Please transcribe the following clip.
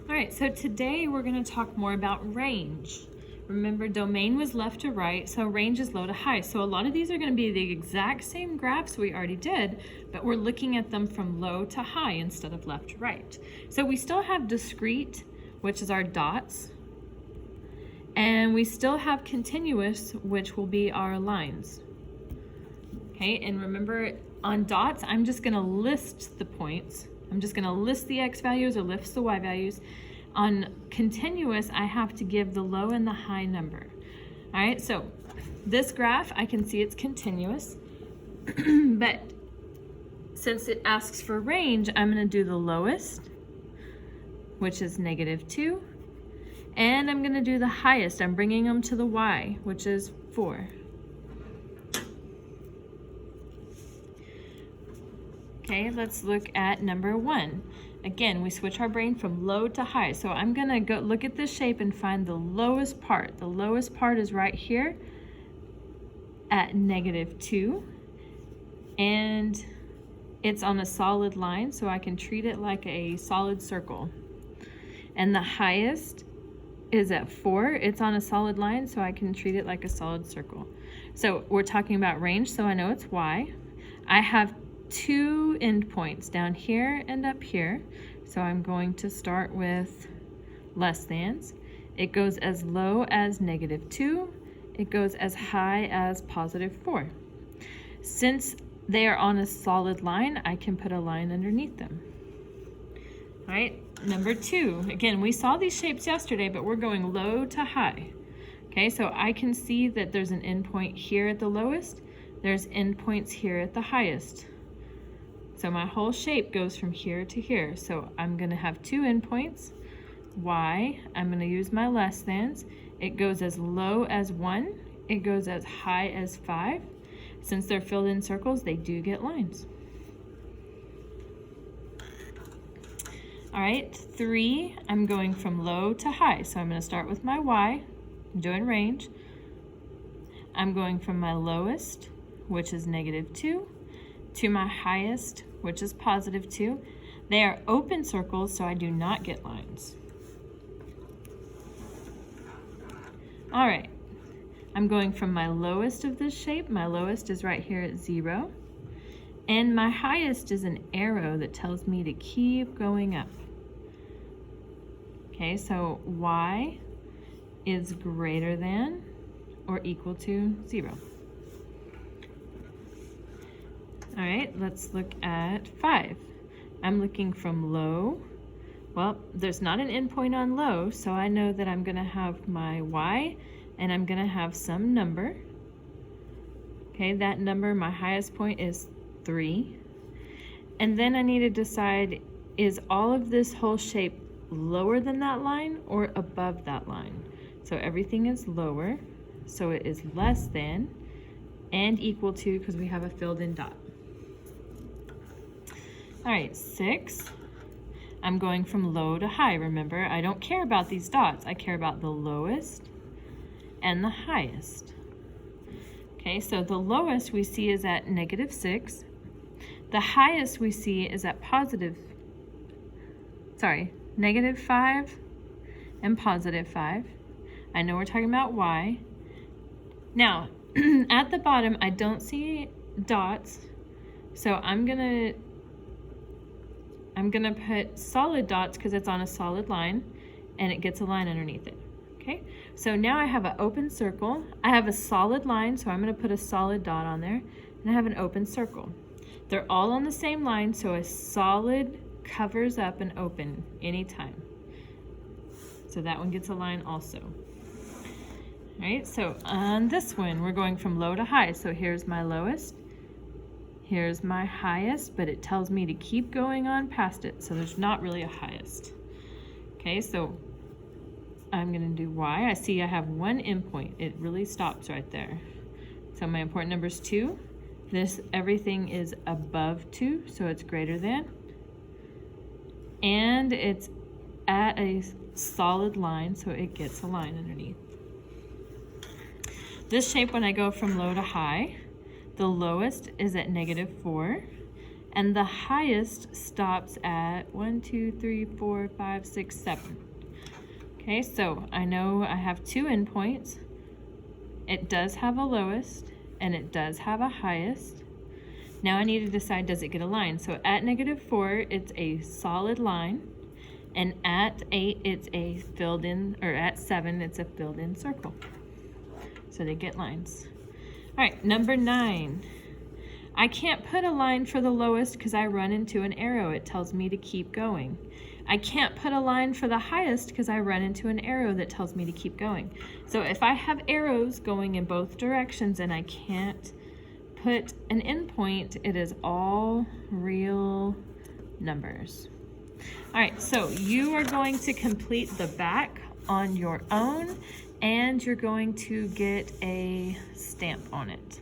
All right, so today we're going to talk more about range. Remember, domain was left to right, so range is low to high. So a lot of these are going to be the exact same graphs we already did, but we're looking at them from low to high instead of left to right. So we still have discrete, which is our dots, and we still have continuous, which will be our lines. Okay, and remember, on dots, I'm just going to list the points. I'm just going to list the x values or list the y values. On continuous, I have to give the low and the high number. All right, so this graph, I can see it's continuous, but since it asks for range, I'm going to do the lowest, which is -2, and I'm going to do the highest. I'm bringing them to the y, which is 4. Okay, let's look at number 1. Again, we switch our brain from low to high. So I'm gonna go look at this shape and find the lowest part. The lowest part is right here at -2. And it's on a solid line, so I can treat it like a solid circle. And the highest is at 4. It's on a solid line, so I can treat it like a solid circle. So we're talking about range, so I know it's y. I have 2 endpoints down here and up here, so I'm going to start with less thans. It goes as low as -2. It goes as high as +4. Since they are on a solid line, I can put a line underneath them. All right, number 2. Again, we saw these shapes yesterday, but we're going low to high. Okay, so I can see that there's an endpoint here at the lowest. There's endpoints here at the highest. So my whole shape goes from here to here. So I'm going to have 2 endpoints. Y, I'm going to use my less thans. It goes as low as 1. It goes as high as 5. Since they're filled in circles, they do get lines. All right, 3, I'm going from low to high. So I'm going to start with my Y, I'm doing range. I'm going from my lowest, which is -2, to my highest, which is +2. They are open circles, so I do not get lines. All right, I'm going from my lowest of this shape. My lowest is right here at 0. And my highest is an arrow that tells me to keep going up. Okay, so y is greater than or equal to 0. All right, let's look at 5. I'm looking from low. Well, there's not an endpoint on low, so I know that I'm going to have my y, and I'm going to have some number. Okay, that number, my highest point is 3. And then I need to decide, is all of this whole shape lower than that line or above that line? So everything is lower, so it is less than and equal to, because we have a filled in dot. All right, 6, I'm going from low to high. Remember, I don't care about these dots. I care about the lowest and the highest. Okay, so the lowest we see is at -6. The highest we see is at -5 and +5. I know we're talking about y. Now, at the bottom, I don't see dots, so I'm gonna put solid dots because it's on a solid line and it gets a line underneath it. Okay, so now I have an open circle. I have a solid line, so I'm going to put a solid dot on there, and I have an open circle. They're all on the same line, so a solid covers up an open anytime. So that one gets a line also. All right, so on this one, we're going from low to high. So here's my lowest. Here's my highest, but it tells me to keep going on past it, so there's not really a highest. Okay, so I'm going to do y. I see I have 1 endpoint. It really stops right there. So my important number is 2. Everything is above 2, so it's greater than. And it's at a solid line, so it gets a line underneath. This shape, when I go from low to high, the lowest is at -4, and the highest stops at 1, 2, 3, 4, 5, 6, 7. Okay, so I know I have 2 endpoints. It does have a lowest and it does have a highest. Now I need to decide, does it get a line? So at -4, it's a solid line, and at 8, it's a filled in, or at 7, it's a filled in circle. So they get lines. All right, number 9. I can't put a line for the lowest because I run into an arrow. It tells me to keep going. I can't put a line for the highest because I run into an arrow that tells me to keep going. So if I have arrows going in both directions and I can't put an endpoint, it is all real numbers. All right, so you are going to complete the back on your own, and you're going to get a stamp on it.